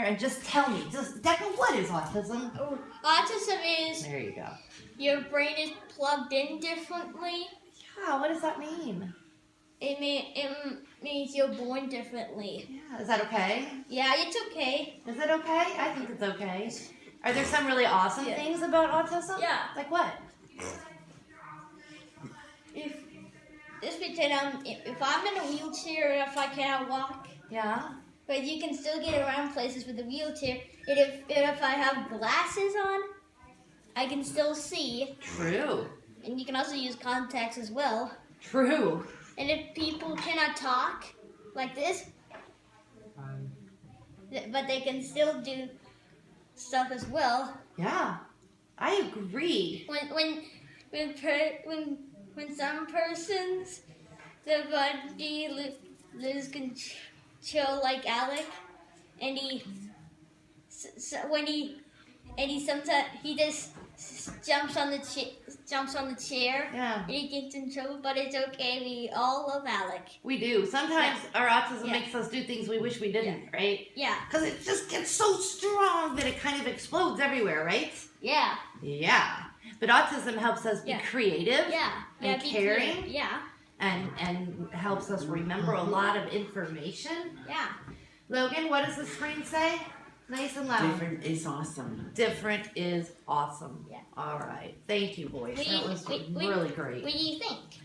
here and just tell me. Just Declan, what is autism? Oh, autism is There you go. your brain is plugged in differently. Yeah, what does that mean? It means you're born differently. Yeah, is that okay? Yeah, it's okay. Is it okay? I think it's okay. Are there some really awesome Yeah. things about autism? Yeah. Like what? If just pretend if I'm in a wheelchair, if I cannot walk, Yeah. but you can still get around places with a wheelchair. And if I have glasses on, I can still see. True. And you can also use contacts as well. True. And if people cannot talk like this, but they can still do stuff as well. Yeah. I agree. When some persons the body lose control like Alec, and sometimes he just jumps on the chair. Yeah. And he gets in trouble, but it's okay. We all love Alec. We do. Sometimes our autism Yeah. makes us do things we wish we didn't, right? Yeah. Because it just gets so strong that it kind of explodes everywhere, right? Yeah. Yeah. But autism helps us be Yeah. creative Yeah. and be caring clear. Yeah. and helps us remember a lot of information. Yeah. Logan, what does the screen say? Nice and loud. Different is awesome. Different is awesome. Yeah. All right. Thank you, boys. What do That you- was what- really great. What do you think?